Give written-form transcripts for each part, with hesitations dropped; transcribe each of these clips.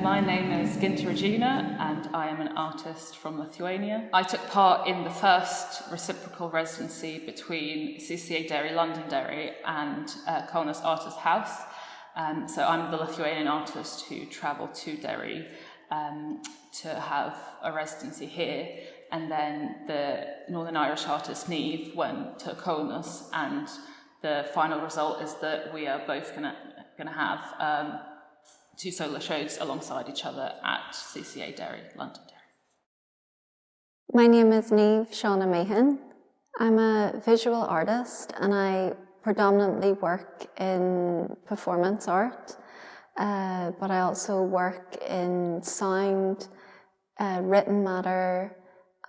My name is Gintė Regina and I am an artist from Lithuania. I took part in the first reciprocal residency between CCA Derry, Londonderry and Kaunas Artists House. So I'm the Lithuanian artist who travelled to Derry to have a residency here, and then the Northern Irish artist Niamh went to Kaunas, and the final result is that we are both gonna have two solo shows alongside each other at CCA Derry, Londonderry. My name is Niamh Seana Meehan. I'm a visual artist and I predominantly work in performance art, but I also work in sound, written matter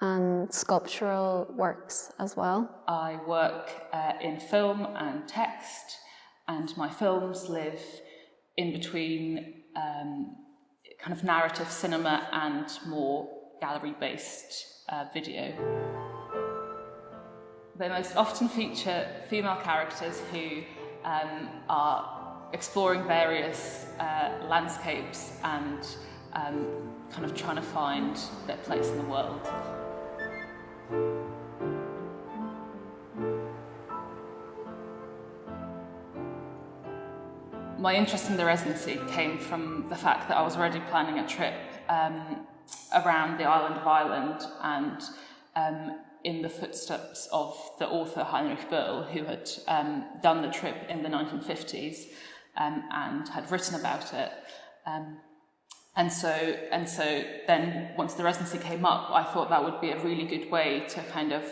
and sculptural works as well. I work in film and text, and my films live in between kind of narrative cinema and more gallery-based video. They most often feature female characters who are exploring various landscapes and kind of trying to find their place in the world. My interest in the residency came from the fact that I was already planning a trip around the island of Ireland, and in the footsteps of the author Hemelryk, who had done the trip in the 1950s and had written about it. And so then once the residency came up, I thought that would be a really good way to kind of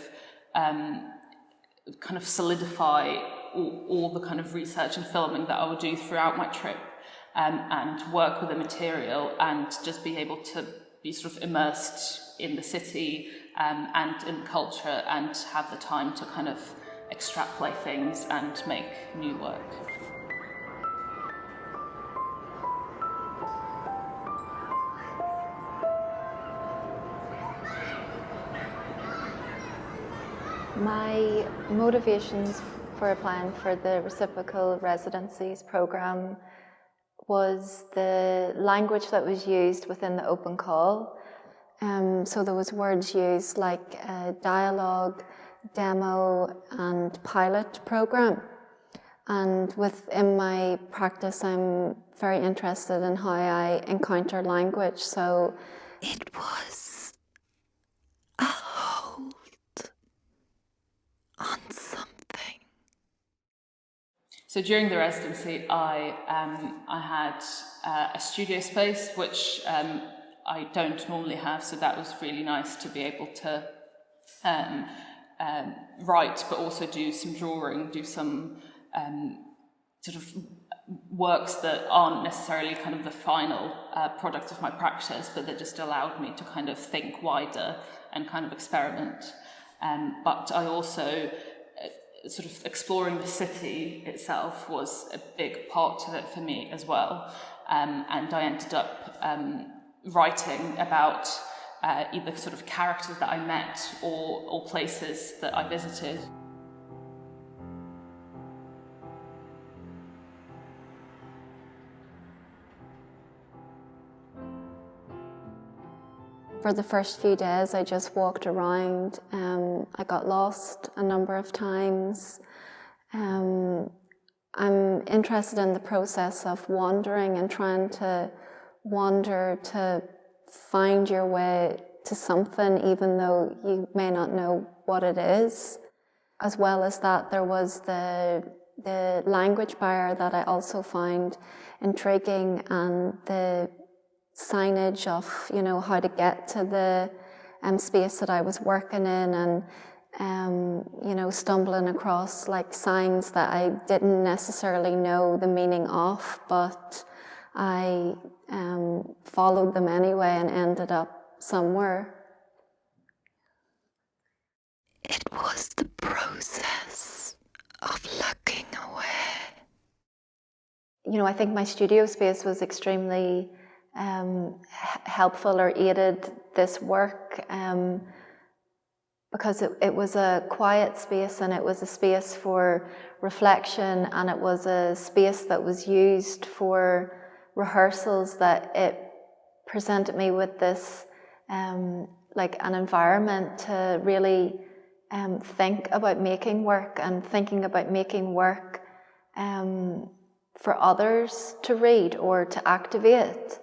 solidify all the kind of research and filming that I would do throughout my trip, and work with the material and just be able to be sort of immersed in the city and in culture, and have the time to kind of extrapolate things and make new work. My motivations for applying for the Reciprocal Residencies programme was the language that was used within the open call. So there was words used like dialogue, demo and pilot programme. And within my practice I'm very interested in how I encounter language, so it was a hold on something. So during the residency, I had a studio space, which I don't normally have, so that was really nice to be able to write, but also do some drawing, do some sort of works that aren't necessarily kind of the final product of my practice, but that just allowed me to kind of think wider and kind of experiment. But I also sort of exploring the city itself was a big part of it for me as well. And I ended up writing about either sort of characters that I met or places that I visited. For the first few days, I just walked around. I got lost a number of times. I'm interested in the process of wandering and trying to wander to find your way to something, even though you may not know what it is. As well as that, there was the language barrier that I also found intriguing, and the signage of, you know, how to get to the space that I was working in, and you know, stumbling across like signs that I didn't necessarily know the meaning of, but I followed them anyway and ended up somewhere. It was the process of looking away. You know, I think my studio space was extremely helpful or aided this work because it was a quiet space, and it was a space for reflection, and it was a space that was used for rehearsals, that it presented me with this like an environment to really think about making work and thinking about making work for others to read or to activate.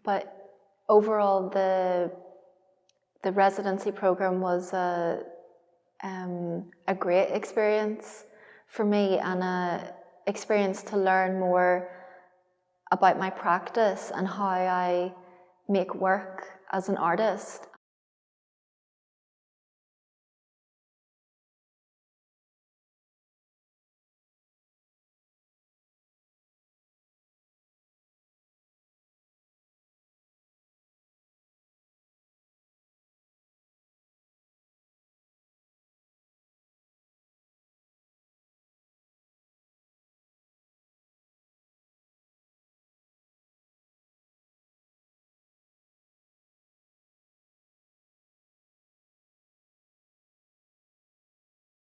But overall, the residency program was a great experience for me, and an experience to learn more about my practice and how I make work as an artist.